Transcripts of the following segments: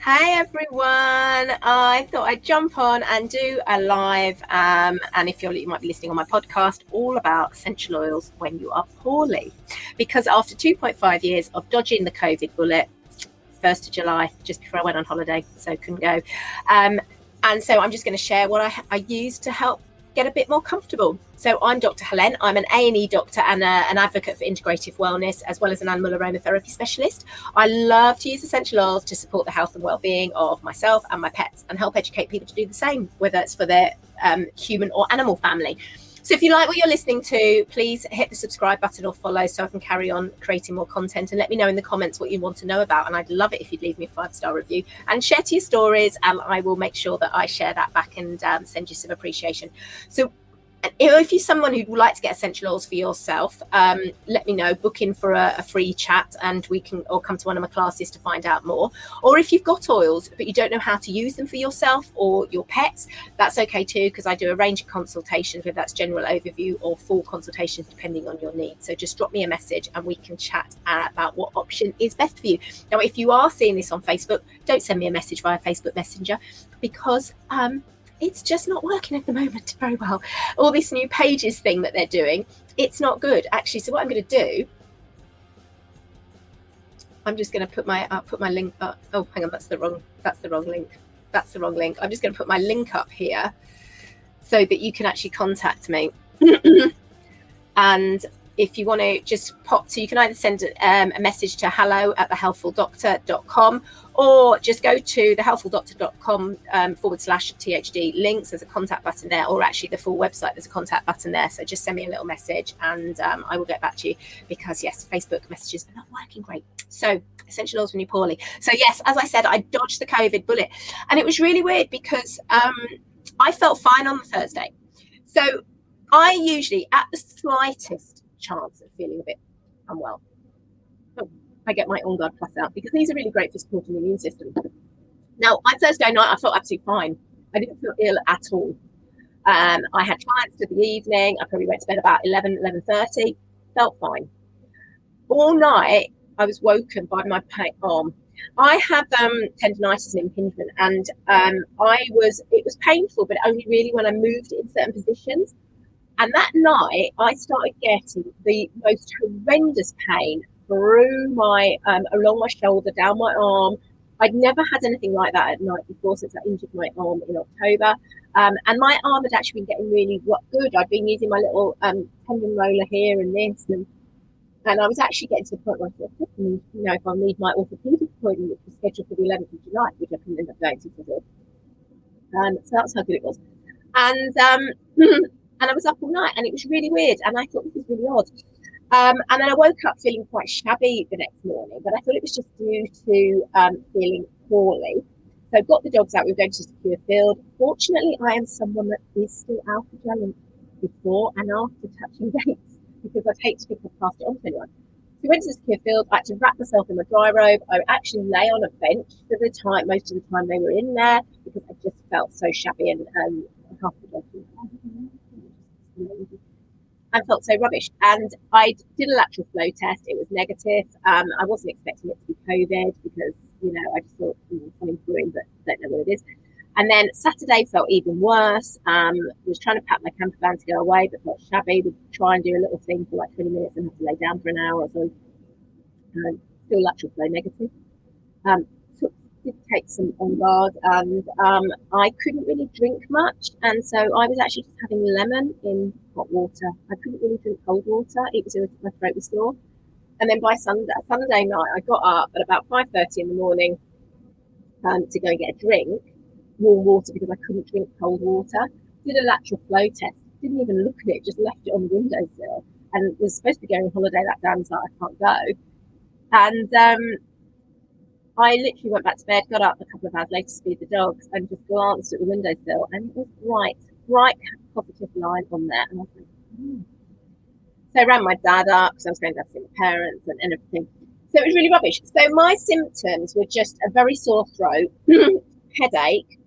Hey everyone, I thought I'd jump on and do a live and if you might be listening on my podcast, all about essential oils when you are poorly, because after 2.5 years of dodging the COVID bullet, 1st of July, just before I went on holiday, so couldn't go, and so I'm just going to share what I use to help get a bit more comfortable. So I'm Dr. Helen. I'm an A&E doctor and an advocate for integrative wellness, as well as an animal aromatherapy specialist. I love to use essential oils to support the health and well-being of myself and my pets, and help educate people to do the same, whether it's for their human or animal family. So if you like what you're listening to, please hit the subscribe button or follow so I can carry on creating more content, and let me know in the comments what you want to know about. And I'd love it if you'd leave me a 5-star review and share to your stories, and I will make sure that I share that back and send you some appreciation. So if you're someone who'd like to get essential oils for yourself, let me know. Book in for a free chat, and we can, or come to one of my classes to find out more. Or if you've got oils but you don't know how to use them for yourself or your pets, that's okay too, because I do a range of consultations, whether that's general overview or full consultations depending on your needs. So just drop me a message and we can chat about what option is best for you. Now, if you are seeing this on Facebook, don't send me a message via Facebook Messenger, because it's just not working at the moment very well. All this new pages thing that they're doing, it's not good actually. So what I'm going to do, I'm just going to put my link up. Oh, hang on, that's the wrong link. I'm just going to put my link up here so that you can actually contact me. And if you want to just pop to, you can either send a message to hello@thehealthfuldoctor.com, or just go to thehealthfuldoctor.com /THD links. There's a contact button there, or actually the full website, there's a contact button there. So just send me a little message and I will get back to you, because yes, Facebook messages are not working great. So essential oils when you're poorly. So yes, as I said, I dodged the COVID bullet, and it was really weird because I felt fine on the Thursday. So I usually, at the slightest chance of feeling a bit unwell, I get my On Guard Plus out, because these are really great for supporting the immune system. Now, on Thursday night, I felt absolutely fine. I didn't feel ill at all. I had clients to the evening. I probably went to bed about 11:30. Felt fine. All night, I was woken by my arm. I have tendonitis and impingement, and it was painful, but only really when I moved in certain positions. And that night, I started getting the most horrendous pain through along my shoulder, down my arm. I'd never had anything like that at night before, since I injured my arm in October. And my arm had actually been getting really good. I'd been using my little tendon roller here and this, and I was actually getting to the point where I thought, if I'll need my orthopedic appointment, which was scheduled for the 11th of July, which I couldn't end up going to. So that's how good it was. And and I was up all night, and it was really weird, and I thought, this is really odd. And then I woke up feeling quite shabby the next morning, but I thought it was just due to feeling poorly. So I got the dogs out. We were going to secure field. Fortunately, I am someone that is still alpha gelling before and after touching gates, because I'd hate to be passed it on to anyone. So we went to the secure field. I had to wrap myself in my dry robe. I actually lay on a bench for the time, most of the time they were in there, because I just felt so shabby, and half the dogs. I felt so rubbish, and I did a lateral flow test. It was negative. I wasn't expecting it to be COVID, because I just thought something brewing, but don't know what it is. And then Saturday felt even worse. Was trying to pack my camper van to go away, but felt shabby. Would try and do a little thing for like 20 minutes and have to lay down for an hour or so. Still lateral flow negative. Did take some On Guard, and I couldn't really drink much, and so I was actually just having lemon in hot water. I couldn't really drink cold water. It was my throat was sore. And then by Sunday night, I got up at about 5:30 in the morning to go and get a drink, warm water, because I couldn't drink cold water. Did a lateral flow test. Didn't even look at it. Just left it on the windowsill, and was supposed to be going on holiday that day. I was like, I can't go. And I literally went back to bed, got up a couple of hours later to feed the dogs, and just glanced at the windowsill, and it was bright positive line on there. And I was like, So I rang my dad up, because I was going to have to see my parents and everything. So it was really rubbish. So my symptoms were just a very sore throat, headache,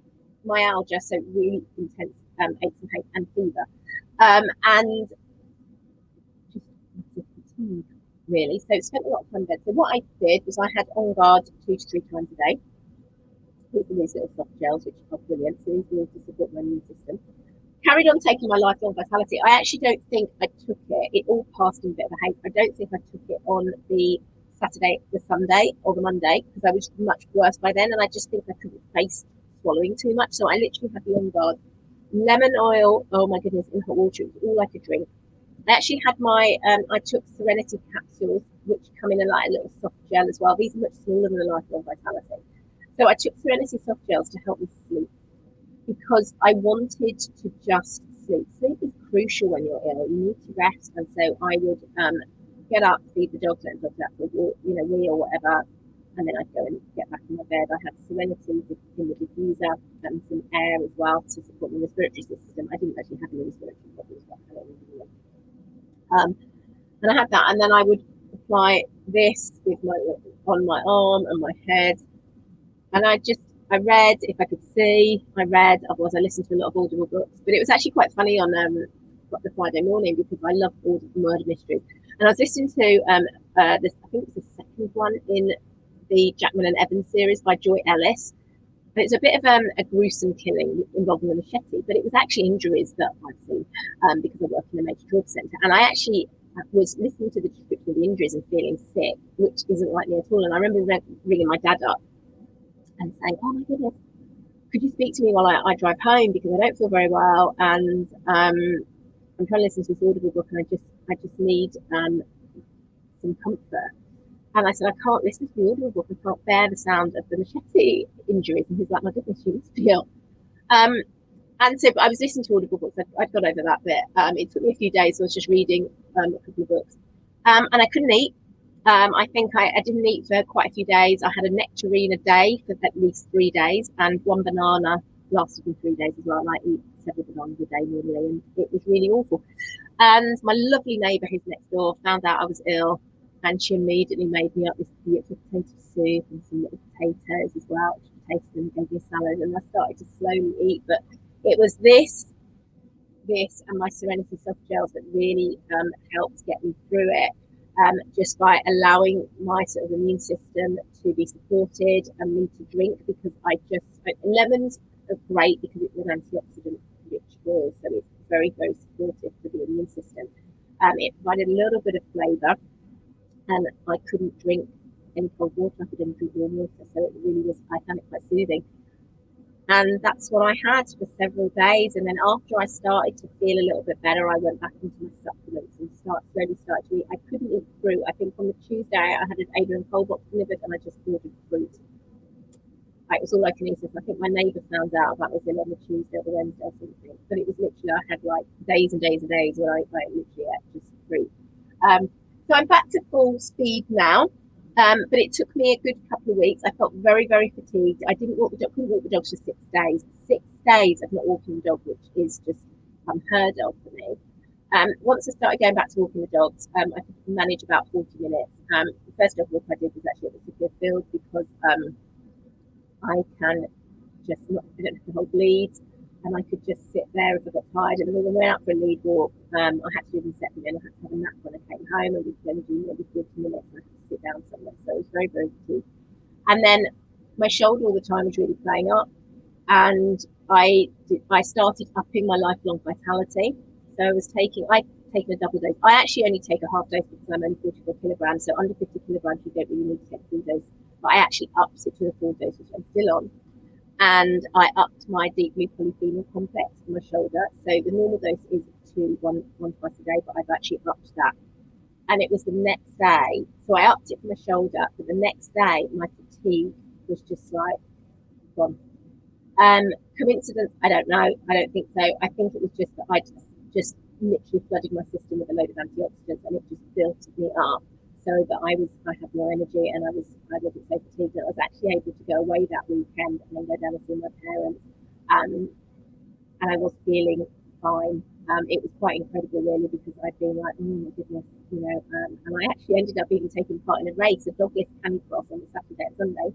myalgia, so really intense aches and pains, and fever, and just fatigue, really. So spent a lot of time in bed. So what I did was I had On Guard 2 to 3 times a day. people these little soft gels, which are brilliant. So these were to support my immune system. Carried on taking my lifelong vitality. I actually don't think I took it. It all passed in a bit of a haze. I don't think I took it on the Saturday, the Sunday, or the Monday, because I was much worse by then, and I just think I couldn't face swallowing too much. So I literally had the on guard. Lemon oil, oh my goodness, in hot water, it was all I could drink. I actually had my, I took Serenity capsules, which come in like a little soft gel as well. These are much smaller than the lifelong vitality. So I took Serenity soft gels to help me sleep, because I wanted to just sleep. Sleep is crucial when you're ill. You need to rest. And so I would get up, feed the dogs, let the dogs out for a walk, wee or whatever. And then I'd go and get back in my bed. I had Serenity in the diffuser and some air as well to support my respiratory system. I didn't actually have any respiratory problems, but I don't know. And I had that. And then I would apply this with on my arm and my head. And I read if I could see. I read, otherwise I listened to a lot of Audible books. But it was actually quite funny on the Friday morning, because I love murder mysteries. And I was listening to this, I think it's the second one in the Jackman and Evans series by Joy Ellis. And it's a bit of a gruesome killing involving a machete, but it was actually injuries that I've seen because I work in a major trauma centre. And I actually was listening to the description of the injuries and feeling sick, which isn't like me at all. And I remember ringing my dad up and saying, "Oh my goodness, could you speak to me while I drive home, because I don't feel very well, and I'm trying to listen to this Audible book, and I just need some comfort." And I said, "I can't listen to the Audible book. I can't bear the sound of the machete injuries." And he's like, "My goodness, you must be ill." And so I was listening to Audible books. I'd got over that bit. It took me a few days. So I was just reading a couple of books, and I couldn't eat. I think I didn't eat for quite a few days. I had a nectarine a day for at least 3 days, and one banana lasted me 3 days as well. And I eat several bananas a day normally, and it was really awful. And my lovely neighbour, who's next door, found out I was ill, and she immediately made me up this beautiful potato soup and some little potatoes as well, which I tasted, and gave me a salad. And I started to slowly eat, but it was this and my Serenity soft gels that really helped get me through it. Just by allowing my sort of immune system to be supported and me to drink, because lemons are great because it's an antioxidant rich oil, so it's very, very supportive for the immune system. It provided a little bit of flavour, and I couldn't drink any cold water. I couldn't drink warm water, so it really was, I found it quite soothing. And that's what I had for several days. And then after I started to feel a little bit better, I went back into my supplements and slowly started to eat. I couldn't eat fruit. I think on the Tuesday I had an Adrian Cole box delivered, and I just ordered fruit. It was all I can eat. I think my neighbour found out that was in on the Tuesday or the Wednesday or something. But it was literally, I had like days and days and days where I literally ate just fruit. So I'm back to full speed now. But it took me a good couple of weeks. I felt very, very fatigued. I couldn't walk the dogs for 6 days. 6 days of not walking the dog, which is just unheard of for me. Once I started going back to walking the dogs, I could manage about 40 minutes. The first dog walk I did was actually at the Secure Field, because I can just not, I don't have to hold leads, and I could just sit there if I got tired. And then when we went out for a lead walk, I had to do them separately, and I had to have a nap when I came home, and we could only do maybe 40 minutes, and I had to sit down somewhere. So it was very, very fatigued. And then my shoulder all the time was really playing up, and I started upping my lifelong vitality. So I'd taken a double dose. I actually only take a half dose because I'm only 44 kilograms. So under 50 kilograms, you don't really need to take a full dose. But I actually upped it to a full dose, which I'm still on. And I upped my deep blue polyphenol complex for my shoulder. So the normal dose is one twice a day, but I've actually upped that. And it was the next day. So I upped it for my shoulder, but the next day, my fatigue was just like gone. Coincidence? I don't know. I don't think so. I think it was just that I just literally flooded my system with a load of antioxidants, and it just built me up so that I had more energy, and I wasn't so fatigued. And I was actually able to go away that weekend and then go down and see my parents, and I was feeling fine. It was quite incredible, really, because I'd been like, oh my goodness, and I actually ended up even taking part in a race, a dogless canicross on the Saturday and Sunday.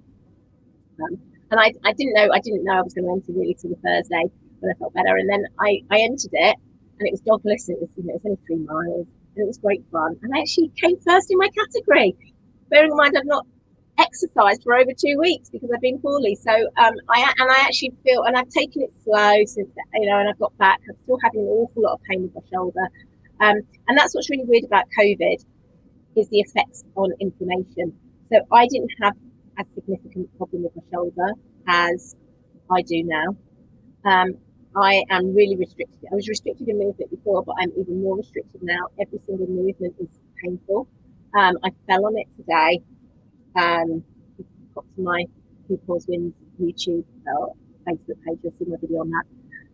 And I didn't know I was going to enter really till the Thursday when I felt better. And then I entered it, and it was dogless. It was only 3 miles, and it was great fun. And I actually came first in my category. Bearing in mind I've not exercised for over 2 weeks because I've been poorly. So I actually feel, and I've taken it slow since, and I've got back. I'm still having an awful lot of pain with my shoulder. And that's what's really weird about COVID, is the effects on inflammation. So I didn't have a significant problem with my shoulder as I do now. I am really restricted. I was restricted in movement before, but I'm even more restricted now. Every single movement is painful. I fell on it today. Got to my Pupils Wins YouTube Facebook page. You'll see my video on that.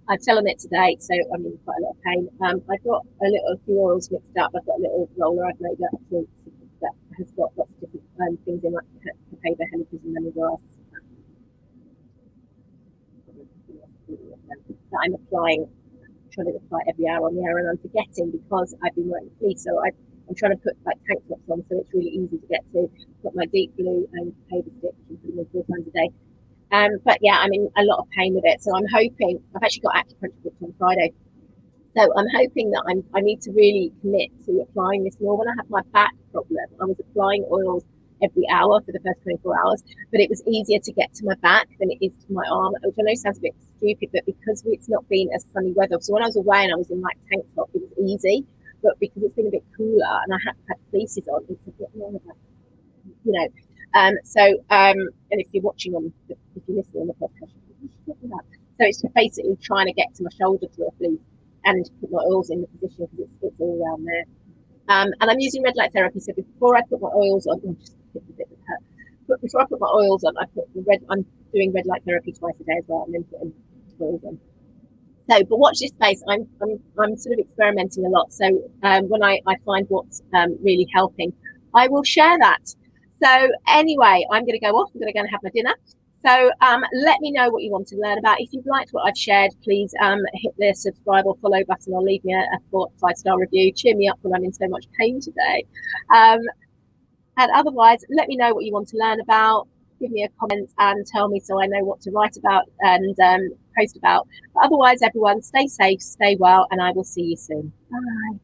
I fell on it today, so I'm in quite a lot of pain. I've got a few oils mixed up. I've got a little roller I've made up that has got lots of different things in, like papaver, helichrysum, and lemongrass. That I'm applying, trying to apply every hour on the hour, and I'm forgetting because I've been wearing fleece. So I'm trying to put like tank tops on, so it's really easy to get to. Got my deep blue and paper stick, which I'm putting in 4 times a day. But yeah, I'm in a lot of pain with it. So I'm hoping, I've actually got acupuncture booked on Friday. So I'm hoping that I need to really commit to applying this more. When I had my back problem, I was applying oils every hour for the first 24 hours, but it was easier to get to my back than it is to my arm, which I know sounds a bit stupid, but because it's not been as sunny weather. So when I was away and I was in like tank top, it was easy, but because it's been a bit cooler and I had fleeces on, it's a bit more of a, and if you're watching if you're listening on the podcast, so it's basically trying to get to my shoulder through a fleece and put my oils in the position because it's all around there. And I'm using red light therapy. So before I put my oils on, just hit a bit with her. But before I put my oils on, I'm doing red light therapy twice a day as well, and then putting oils on. So, but watch this space. I'm sort of experimenting a lot. So when I find what's really helping, I will share that. So anyway, I'm going to go off. I'm going to go and have my dinner. So let me know what you want to learn about. If you've liked what I've shared, please hit the subscribe or follow button, or leave me a 5-star review. Cheer me up when I'm in so much pain today. And otherwise, let me know what you want to learn about. Give me a comment and tell me so I know what to write about and post about. But otherwise, everyone, stay safe, stay well, and I will see you soon. Bye.